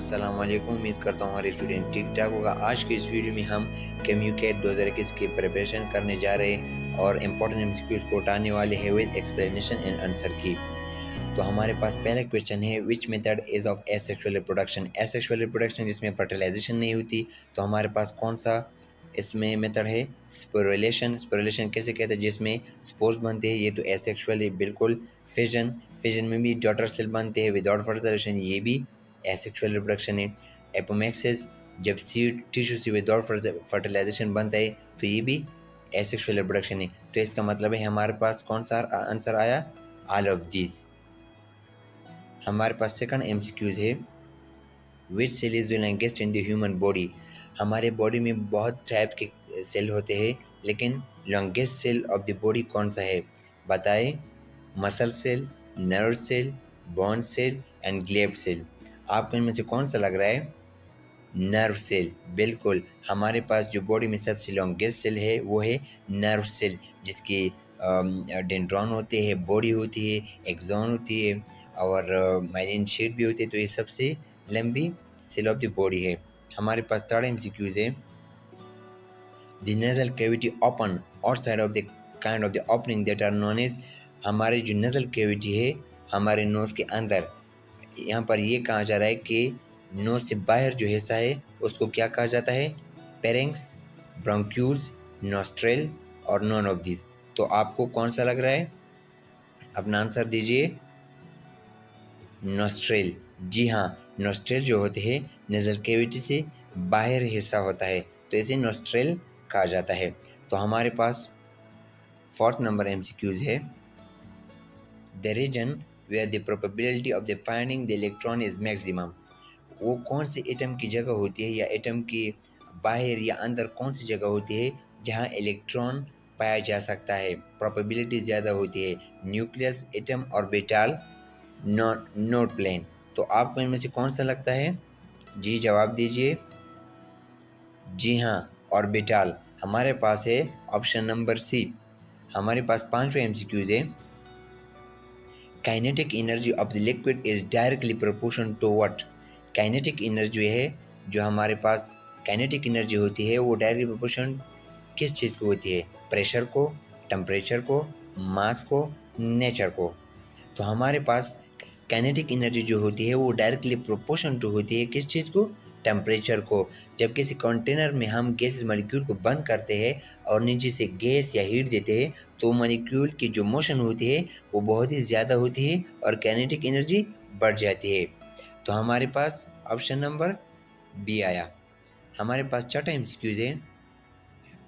अस्सलाम वालेकुम। उम्मीद करता हूँ हमारे स्टूडेंट ठीक ठाक होगा। आज के इस वीडियो में हम कैट 2021 की प्रिपरेशन करने जा रहे हैं और इम्पोर्टेंट एमसीक्यूज को उठाने वाले हैं विद एक्सप्लेनेशन एंड आंसर की। तो हमारे पास पहला क्वेश्चन है, which method is of asexual reproduction. Asexual reproduction जिसमें फर्टिलाइजेशन नहीं होती, तो हमारे पास कौन सा इसमें मेथड है? स्पोरुलेशन। स्पोरुलेशन कैसे कहते हैं? जिसमें स्पोर्स बनते हैं, ये तो एसेक्सुअल है बिल्कुल। फिजन, फिजन में भी डॉटर सेल बनते हैं विदाउट फर्टिलाइजेशन, ये भी एसेक्सुअल रिप्रोडक्शन है। एपोमेक्सिस, जब सीड टिश्यू से विदाउट फर्टिलाइजेशन बनता है, तो ये भी एसेक्सुअल रिप्रोडक्शन है। तो इसका मतलब है हमारे पास कौन सा आंसर आया? All of this. हमारे पास सेकंड एमसीक्यूज है, which cell is the longest in the human body. हमारे बॉडी में बहुत टाइप के सेल होते हैं, लेकिन longest cell of the body कौन सा है? बताए। Muscle cell, nerve cell, bone cell and glial cell. आपको इनमें से कौन सा लग रहा है? Nerve cell. बिल्कुल, हमारे पास जो बॉडी में सबसे लॉन्गेस्ट सेल है वो है नर्व सेल, जिसकी डेंड्रॉन होते हैं, बॉडी होती है, एक्सॉन होती है और माइलिन शीट भी होती है। तो ये सबसे लंबी सेल ऑफ द बॉडी है। हमारे पास थर्ड एमसीक्यूज है, the nasal cavity open outside of the kind of the opening that are known as. हमारी जो नेजल कैविटी है हमारे नोज के अंदर, यहाँ पर ये कहा जा रहा है कि नोज से बाहर जो हिस्सा है उसको क्या कहा जाता है? पेरिंग्स, ब्रोंक्यूल्स, नोस्ट्रेल और नॉन ऑफ दिस। तो आपको कौन सा लग रहा है? अपना आंसर दीजिए। नोस्ट्रेल। जी हाँ, नोस्ट्रेल जो होते हैं नेजल कैविटी से बाहर हिस्सा होता है, तो इसे नोस्ट्रेल कहा जाता है। तो हमारे पास फोर्थ नंबर एमसीक्यूज है, the region where the probability of the finding the electron is maximum. वो कौन सी एटम की जगह होती है या एटम की बाहर या अंदर कौन सी जगह होती है जहाँ इलेक्ट्रॉन पाया जा सकता है, प्रोबेबिलिटी ज़्यादा होती है? Nucleus, atom, orbital, node plane. तो आपको इनमें से कौन सा लगता है? जी जवाब दीजिए। जी हाँ, ऑर्बिटल। हमारे पास है ऑप्शन नंबर सी। हमारे पास पांचवें एमसीक्यूज है, kinetic energy of the liquid is directly proportional to what. Kinetic energy है जो हमारे पास काइनेटिक एनर्जी होती है वो डायरेक्टली प्रोपोर्शनल किस चीज़ को होती है? प्रेशर को, टेम्परेचर को, मास को, नेचर को। तो हमारे पास काइनेटिक एनर्जी जो होती है वो डायरेक्टली प्रोपोर्शनल टू होती है किस चीज़ को? टेम्परेचर को। जब किसी कंटेनर में हम गैस मॉलिक्यूल को बंद करते हैं और नीचे से गैस या हीट देते हैं, तो मॉलिक्यूल की जो मोशन होती है वो बहुत ही ज़्यादा होती है और काइनेटिक एनर्जी बढ़ जाती है। तो हमारे पास ऑप्शन नंबर बी आया। हमारे पास चौथा एमसीक्यूज है,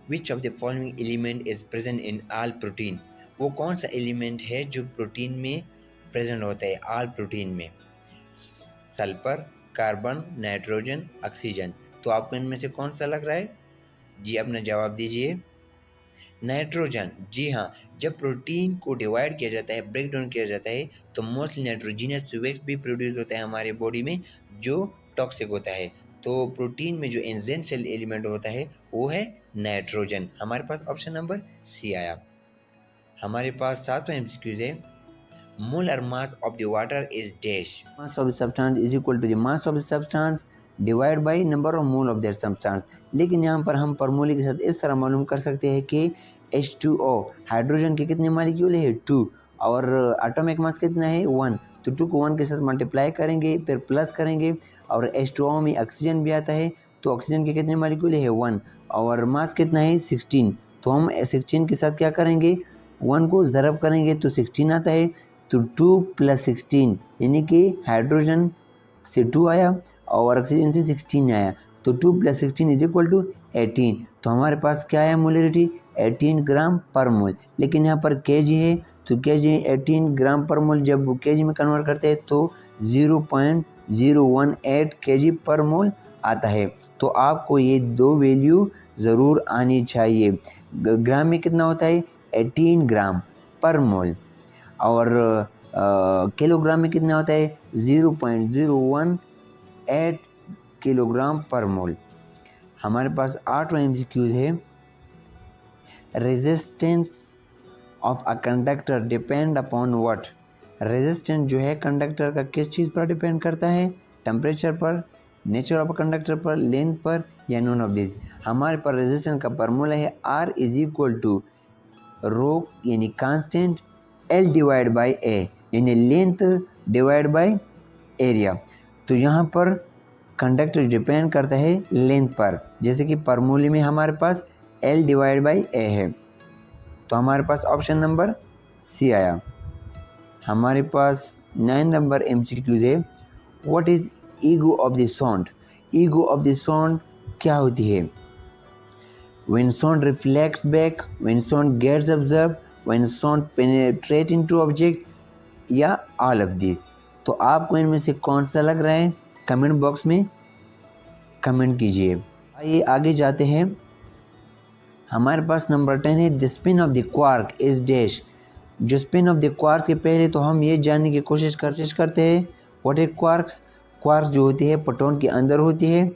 which of the following element is present in all protein. वो कौन सा एलिमेंट है जो प्रोटीन में प्रेजेंट होता है? ऑल प्रोटीन में सल्फर, कार्बन, नाइट्रोजन, ऑक्सीजन। तो आपको इनमें से कौन सा लग रहा है? जी अपना जवाब दीजिए। नाइट्रोजन। जी हाँ, जब प्रोटीन को डिवाइड किया जाता है, ब्रेक डाउन किया जाता है, तो मोस्टली नाइट्रोजीनियस वेस्ट भी प्रोड्यूस होता है हमारे बॉडी में जो टॉक्सिक होता है। तो प्रोटीन में जो एसेंशियल एलिमेंट होता है वो है नाइट्रोजन। हमारे पास ऑप्शन नंबर सी आया। हमारे पास सातवां एमसीक्यूज है, molar mass of the water is dash. Mass of the substance is equal to the mass of the substance divided by number of mole of that substance. लेकिन यहाँ पर हम फॉर्मूले के साथ इस तरह मालूम कर सकते हैं कि H2O हाइड्रोजन के कितने मॉलिक्यूल है? 2 और एटॉमिक मास कितना है? 1। तो 2 को 1 के साथ मल्टीप्लाई करेंगे, फिर प्लस करेंगे और H2O में ऑक्सीजन भी आता है, तो ऑक्सीजन के कितने मॉलिक्यूल है? 1 और मास कितना है? 16। तो हम 16 के साथ क्या करेंगे? 1 को ज़रब करेंगे तो 16 आता है। तो 2 + 16 यानी कि हाइड्रोजन से 2 आया और ऑक्सीजन से 16 आया, तो 2 + 16 = 18। तो हमारे पास क्या है? मोलरिटी 18 ग्राम पर मोल। लेकिन यहाँ पर केजी है, तो केजी 18 ग्राम पर मोल जब केजी में कन्वर्ट करते हैं तो 0.018 केजी पर मोल आता है। तो आपको ये दो वैल्यू ज़रूर आनी चाहिए। ग्राम में कितना होता है? 18 ग्राम पर मोल और किलोग्राम में कितना होता है? 0.018 किलोग्राम पर मोल। हमारे पास आठवां एमसीक्यूज है, resistance of a conductor depend upon what. Resistance जो है कंडक्टर का किस चीज़ पर डिपेंड करता है? टेम्परेचर पर, नेचर ऑफ कंडक्टर पर, लेंथ पर, या नॉन ऑफ दिस। हमारे पास रेजिस्टेंस का फार्मूला है R इज इक्वल टू रो यानी constant, L divide by A यानी लेंथ डिवाइड बाई एरिया। तो यहाँ पर कंडक्टर डिपेंड करता है लेंथ पर, जैसे कि फार्मूले में हमारे पास L डिवाइड बाई A है। तो हमारे पास ऑप्शन नंबर सी आया। हमारे पास 9 नंबर MCQs है। What is ego of the sound? Ego of the sound क्या होती है? When sound reflects back, when sound gets observed, when sound penetrates into object, या all of these। तो आपको इनमें से कौन सा लग रहा है? कमेंट बॉक्स में कमेंट कीजिए। आइए आगे जाते हैं। हमारे पास नंबर 10 है the spin off the quark is dash. जो स्पिन ऑफ द क्वार्क के पहले तो हम ये जानने की कोशिश करते हैं व्हाट इज क्वार्क्स। क्वार्क्स जो होती है प्रोटॉन के अंदर होती है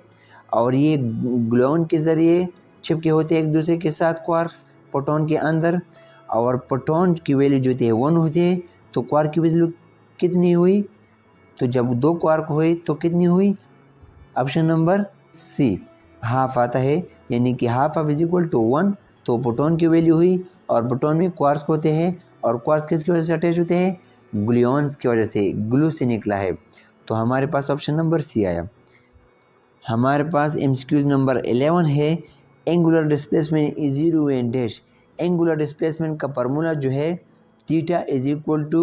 और ये ग्लूऑन के ज़रिए चिपके होते हैं एक दूसरे के साथ क्वार्क्स प्रोटॉन के अंदर, और प्रोटॉन की वैल्यू जो होती है 1 होती है। तो क्वार्क की वैल्यू कितनी हुई? तो जब 2 क्वार्क हुए तो कितनी हुई? ऑप्शन नंबर सी हाफ आता है, यानी कि half of is equal to 1। तो प्रोटॉन की वैल्यू हुई, और प्रोटॉन में क्वार्क्स होते हैं, और क्वार्क्स किसकी वजह से अटैच होते हैं? ग्लूऑन्स की वजह से, ग्लू से निकला है। तो हमारे पास ऑप्शन नंबर सी आया। हमारे पास MCQ नंबर 11 है angular displacement is zero and dash. Angular displacement का फार्मूला जो है theta is equal to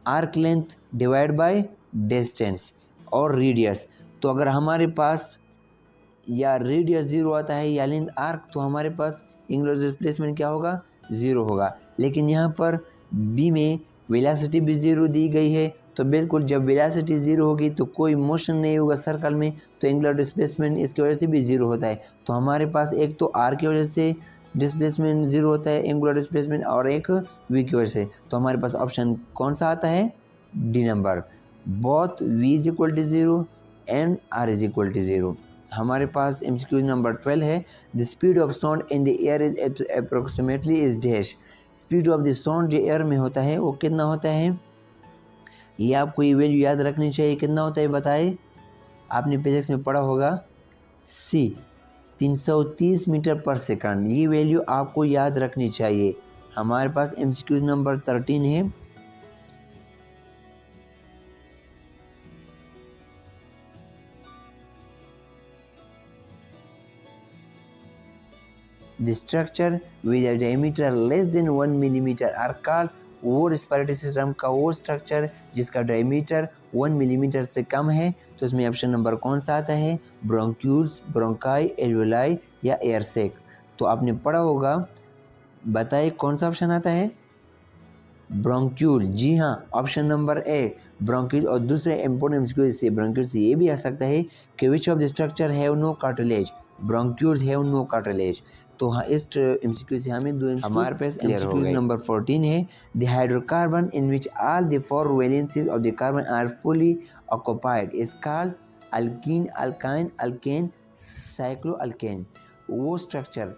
arc length divide by distance और रेडियस। तो अगर हमारे पास या रेडियस 0 आता है या लेंथ आर्क, तो हमारे पास एंगुलर डिस्प्लेसमेंट क्या होगा? 0 होगा। लेकिन यहाँ पर बी में वेलोसिटी भी 0 दी गई है, तो बिल्कुल जब वेलोसिटी 0 होगी तो कोई मोशन नहीं होगा सर्कल में, तो एंगुलर डिस्प्लेसमेंट इसकी वजह से भी 0 होता है। तो हमारे पास एक तो आर की वजह से डिस्प्लेसमेंट 0 होता है एंगुलर डिस्प्लेसमेंट, और एक वी की वजह से। तो हमारे पास ऑप्शन कौन सा आता है? D number, both V is equal to 0 and R is equal to 0। हमारे पास MCQ नंबर 12 है the speed of sound in the air is approximately is dash. Speed of the sound जो एयर में होता है वो कितना होता है? ये आपको ये वैल्यू याद रखनी चाहिए। कितना होता है बताए? आपने फिजिक्स में पढ़ा होगा सी 330 मीटर पर सेकंड। ये वैल्यू आपको याद रखनी चाहिए। हमारे पास MCQ नंबर 13 है the structure with a diameter less than 1 millimeter are called। वो रेस्पिरेटरी सिस्टम का वो स्ट्रक्चर जिसका डायमीटर 1 मिलीमीटर से कम है। तो इसमें ऑप्शन नंबर कौन सा आता है? ब्रोंक्यूल्स, ब्रोंकाई, एल्वेलाई या एयर सैक। तो आपने पढ़ा होगा, बताइए कौन सा ऑप्शन आता है? ब्रोंक्यूल। जी हाँ, ऑप्शन नंबर ए ब्रोंक्यूल। और दूसरे इंपोर्टेंट MCQ से ब्रोंक्यूल से ये भी आ सकता है कि which of the structure have no cartilage. Bronchioles have no cartilage. तो हाँ, इस MCQ से हमें 2 हमारे पास MCQ नंबर 14 है the hydrocarbon in which all the 4 valencies of the carbon are fully occupied is called alkene, alkyne, alkane, cycloalkane. वो structure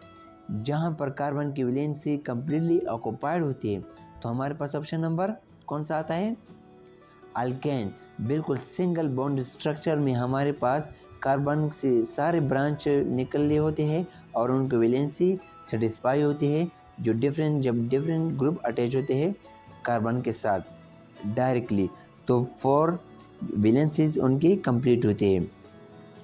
जहाँ पर कार्बन की वैलेंसी कंप्लीटली ऑक्युपाइड होती है। तो हमारे पास ऑप्शन नंबर कौन सा आता है? अल्केन। बिल्कुल सिंगल बॉन्ड स्ट्रक्चर में हमारे पास कार्बन से सारे ब्रांच निकले होते हैं और उनकी वैलेंसी सेटिस्फाई होती है, जो जब डिफरेंट ग्रुप अटैच होते हैं कार्बन के साथ डायरेक्टली, तो 4 वैलेंसीज उनकी कंप्लीट होती है।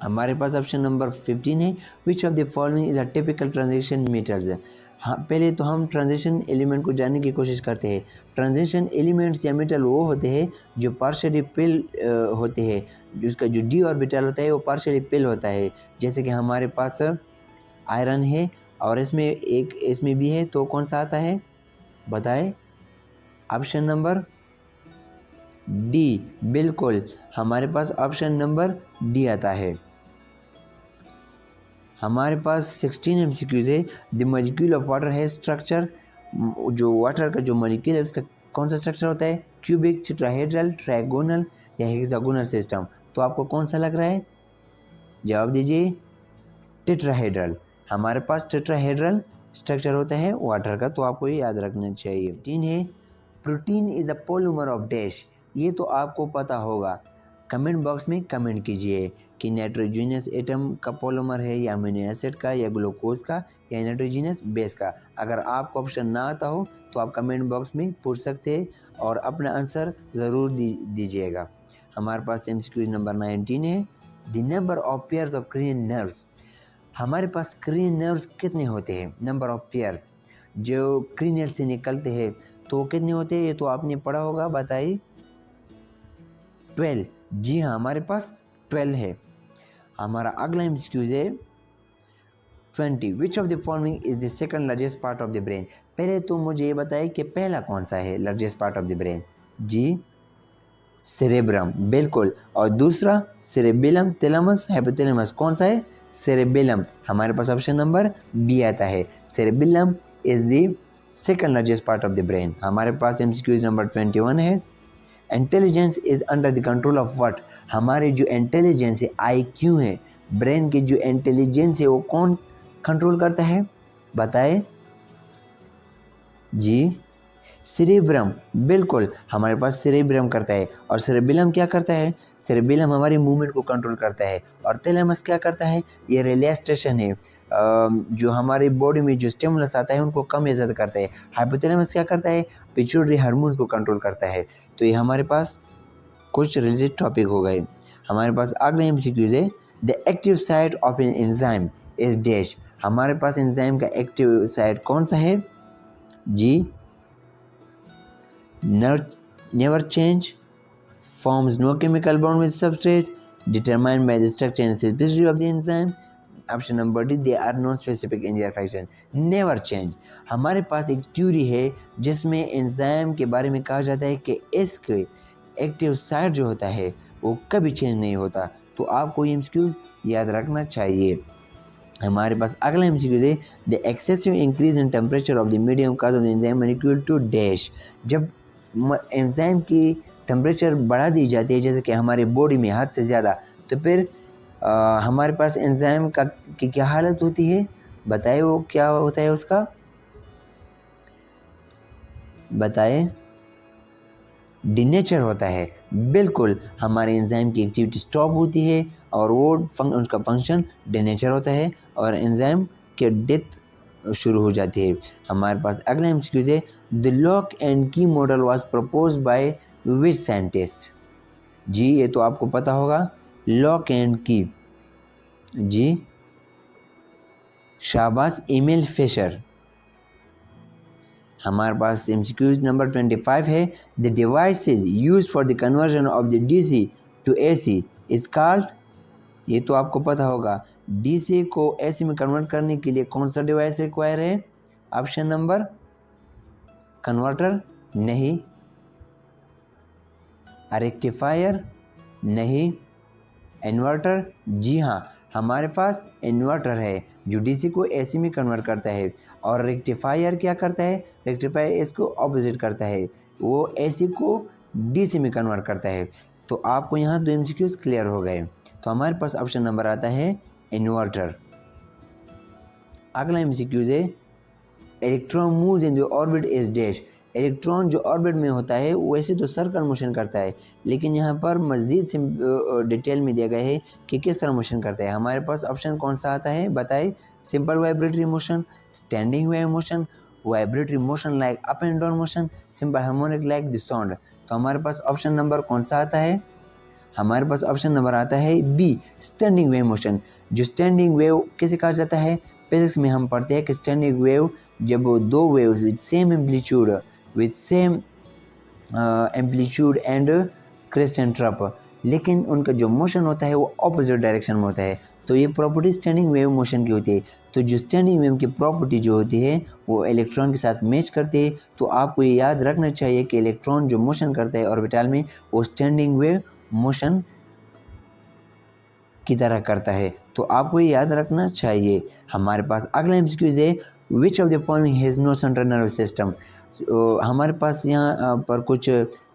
हमारे पास ऑप्शन नंबर 15 है which of the following is a typical transition metals. हाँ, पहले तो हम ट्रांजिशन एलिमेंट को जानने की कोशिश करते हैं। ट्रांजिशन एलिमेंट्स या मेटल वो होते हैं जो पार्शियली पिल होते हैं, जिसका जो डी ऑर्बिटल होता है वो पार्शियली पिल होता है। जैसे कि हमारे पास आयरन है और इसमें भी है, तो कौन सा आता है बताए? Option number D. बिल्कुल हमारे पास ऑप्शन नंबर डी आता है। हमारे पास 16 MCQs है द मॉलिक्यूल ऑफ वाटर है स्ट्रक्चर। जो वाटर का जो मॉलिक्यूल है उसका कौन सा स्ट्रक्चर होता है? क्यूबिक, टेट्राहेड्रल, ट्रायगोनल या हेक्सागोनल सिस्टम। तो आपको कौन सा लग रहा है? जवाब दीजिए। टेट्राहेड्रल। हमारे पास टेट्राहेड्रल स्ट्रक्चर होता है वाटर का, तो आपको ये याद रखना चाहिए। 3 है protein is a polymer of dash. ये तो आपको पता होगा, कमेंट बॉक्स में कमेंट कीजिए कि नाइट्रोजनस एटम का पॉलीमर है या अमीनो एसिड का या ग्लूकोज का या नाइट्रोजनस बेस का। अगर आपको ऑप्शन ना आता हो तो आप कमेंट बॉक्स में पूछ सकते हैं और अपना आंसर ज़रूर दीजिएगा। हमारे पास MCQ नंबर 19 है, the number of pairs of cranial nerves. हमारे पास क्रेनियल नर्व्स कितने होते हैं? नंबर ऑफ पेयर्स जो क्रेनियल से निकलते हैं तो कितने होते हैं? ये तो आपने पढ़ा होगा, बताइए। 12। जी हाँ, हमारे पास 12 है। हमारा अगला MCQ है 20। विच of the following is the second largest part of the brain. पहले तो मुझे ये बताइए कि पहला कौन सा है largest part of the brain? जी, सेरेब्रम, बिल्कुल। और दूसरा सेरेबेलम, थैलेमस, हाइपोथैलेमस, कौन सा है? सेरेबेलम। हमारे पास ऑप्शन नंबर बी आता है। Cerebellum is the second largest part of the brain. हमारे पास MCQ नंबर 21 है। Intelligence is under the control of what. हमारे जो इंटेलिजेंस है, IQ है, ब्रेन की जो इंटेलिजेंस है वो कौन कंट्रोल करता है? बताए। जी, सेरेब्रम, बिल्कुल। हमारे पास सेरेब्रम करता है। और सेरेबेलम क्या करता है? सेरेबेलम हमारी मूवमेंट को कंट्रोल करता है। और थैलेमस क्या करता है? ये रिलैक्सेशन है, जो हमारी बॉडी में जो स्टिमुलस आता है उनको कम या ज़्यादा करता है। हाइपोथैलेमस क्या करता है? पिट्यूटरी हार्मोन्स को कंट्रोल करता है। तो ये हमारे पास कुछ रिलेटेड टॉपिक हो गए। हमारे पास अगला MCQ है, the active site of an enzyme is dash. हमारे पास एंजाइम का एक्टिव साइट कौन सा है? जी, never change, forms no chemical bond with substrate, determined by the structure and specificity of the enzyme. Option number D, they are non specific in their function. Never change, हमारे पास एक theory है जिसमें enzyme के बारे में कहा जाता है कि इसके एक्टिव साइट जो होता है वो कभी चेंज नहीं होता। तो आपको ये MCQs याद रखना चाहिए। हमारे पास अगला MCQ है, the excessive increase in temperature of the medium cause of enzyme molecule to dash. जब एंजाइम की टेम्परेचर बढ़ा दी जाती है, जैसे कि हमारे बॉडी में हद से ज़्यादा, तो फिर हमारे पास एंजाइम का की क्या हालत होती है? बताए, वो क्या होता है उसका? बताए। डिनेचर होता है, बिल्कुल। हमारे एंजाइम की एक्टिविटी स्टॉप होती है और वो उनका फंक्शन डिनेचर होता है और एंजाइम के डेथ शुरू हो जाती है। हमारे पास अगला MCQ है, the lock and key model was proposed by which scientist. जी, ये तो आपको पता होगा, लॉक एंड की। जी, शाबाश, एमिल फिशर। हमारे पास MCQ नंबर 25 है, the devices used for the conversion of the DC to AC is called. ये तो आपको पता होगा, DC को AC में कन्वर्ट करने के लिए कौन सा डिवाइस रिक्वायर है? ऑप्शन नंबर, कन्वर्टर नहीं, रेक्टिफायर नहीं, इन्वर्टर। जी हाँ, हमारे पास इन्वर्टर है जो DC को AC में कन्वर्ट करता है। और रेक्टिफायर क्या करता है? रेक्टिफायर इसको ऑपोजिट करता है, वो AC को DC में कन्वर्ट करता है। तो आपको यहाँ दो MCQs क्लियर हो गए। तो हमारे पास ऑप्शन नंबर आता है इन्वर्टर। अगला MCQ है, electron moves in the orbit is dash. Electron जो ऑर्बिट में होता है वैसे तो सर्कल मोशन करता है, लेकिन यहाँ पर मज़ीद डिटेल में दिया गया है कि किस तरह मोशन करता है। हमारे पास ऑप्शन कौन सा आता है? बताए। Simple vibratory motion, standing wave motion, vibratory motion like up and down motion, simple harmonic like the sound. तो हमारे पास ऑप्शन नंबर कौन सा आता है? हमारे पास ऑप्शन नंबर आता है बी, स्टैंडिंग वेव मोशन। जो स्टैंडिंग वेव किसे कहा जाता है? फिजिक्स में हम पढ़ते हैं कि स्टैंडिंग वेव जब दो waves with same amplitude and crest and trough, लेकिन उनका जो मोशन होता है वो ऑपोजिट डायरेक्शन में होता है, तो ये प्रॉपर्टी स्टैंडिंग वेव मोशन की होती है। तो जो स्टैंडिंग वेव की प्रॉपर्टी जो होती है वो इलेक्ट्रॉन के साथ मैच करती है। तो आपको ये याद रखना चाहिए कि इलेक्ट्रॉन जो मोशन करता है ऑर्बिटल में वो स्टैंडिंग वेव मोशन की तरह करता है। तो आपको ये याद रखना चाहिए। हमारे पास अगला MCQ है, which of the following has no central nerve system. हमारे पास यहाँ पर कुछ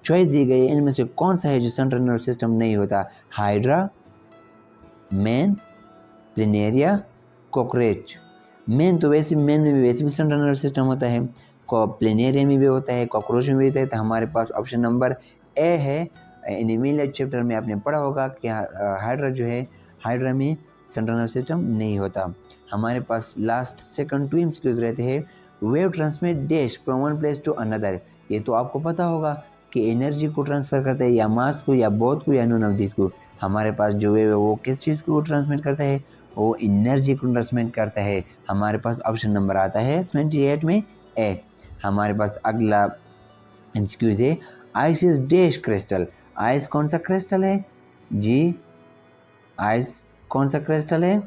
चॉइस दी गई है, इनमें से कौन सा है जो सेंट्रल नर्व सिस्टम नहीं होता? Hydra, man, planaria, cockroach. Man में भी वैसे भी सेंट्रल नर्व सिस्टम होता है, प्लेनेरिया में भी होता है, कॉकरोच में भी होता है। तो हमारे पास ऑप्शन नंबर ए है, एनिमल चैप्टर में आपने पढ़ा होगा कि हाइड्रा जो है, हाइड्रा में सेंट्रल नर्वस सिस्टम नहीं होता। हमारे पास लास्ट सेकंड 2 एमसीक्यूज रहते हैं। Wave transmit dash from one place to another, ये तो आपको पता होगा कि एनर्जी को ट्रांसफ़र करता है, या मास को, या बोथ को, या नॉन ऑफ दिस को। हमारे पास जो वेव है वो किस चीज़ को ट्रांसमिट करता है, वो एनर्जी को ट्रांसमिट करता है। हमारे पास ऑप्शन नंबर आता है 28 में ए। हमारे पास अगला एमसीक्यूज है, ice is dash crystal. Ice कौन सा क्रिस्टल है जी? आइस कौन सा क्रिस्टल है?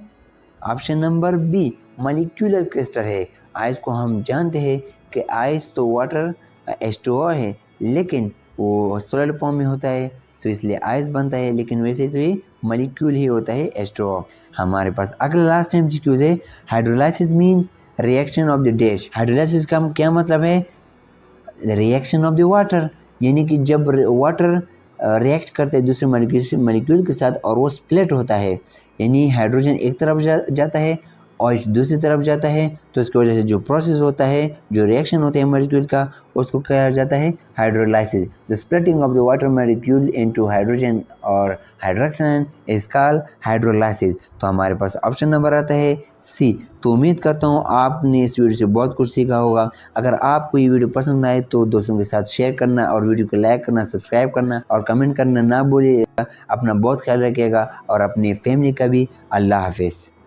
Option number B, molecular crystal है। आइस को हम जानते हैं कि आइस तो वाटर H2O है, लेकिन वो सॉलिड फॉर्म में होता है तो इसलिए आइस बनता है, लेकिन वैसे तो ये मॉलिक्यूल ही होता है H2O। हमारे पास अगला लास्ट एमसीक्यूज है, hydrolysis means reaction of the dash. Hydrolysis का क्या मतलब है? रिएक्शन ऑफ द वाटर, यानी कि जब वाटर रिएक्ट करते हैं दूसरे मॉलिक्यूल के साथ और वो स्प्लिट होता है, यानी हाइड्रोजन एक तरफ जाता है और दूसरी तरफ जाता है, तो इसकी वजह से जो प्रोसेस होता है, जो रिएक्शन होता है मॉलिक्यूल का, उसको कहा जाता है hydrolysis. The splitting of the water molecule into hydrogen और हाइड्रोक्साइन इज कॉल्ड हाइड्रोलाइसिस। तो हमारे पास ऑप्शन नंबर आता है सी। तो उम्मीद करता हूँ आपने इस वीडियो से बहुत कुछ सीखा होगा। अगर आपको ये वीडियो पसंद आए तो दोस्तों के साथ शेयर करना और वीडियो को लाइक करना, सब्सक्राइब करना और कमेंट करना ना भूलिएगा। अपना बहुत ख्याल रखिएगा और अपनी फैमिली का भी। अल्लाह हाफिज़।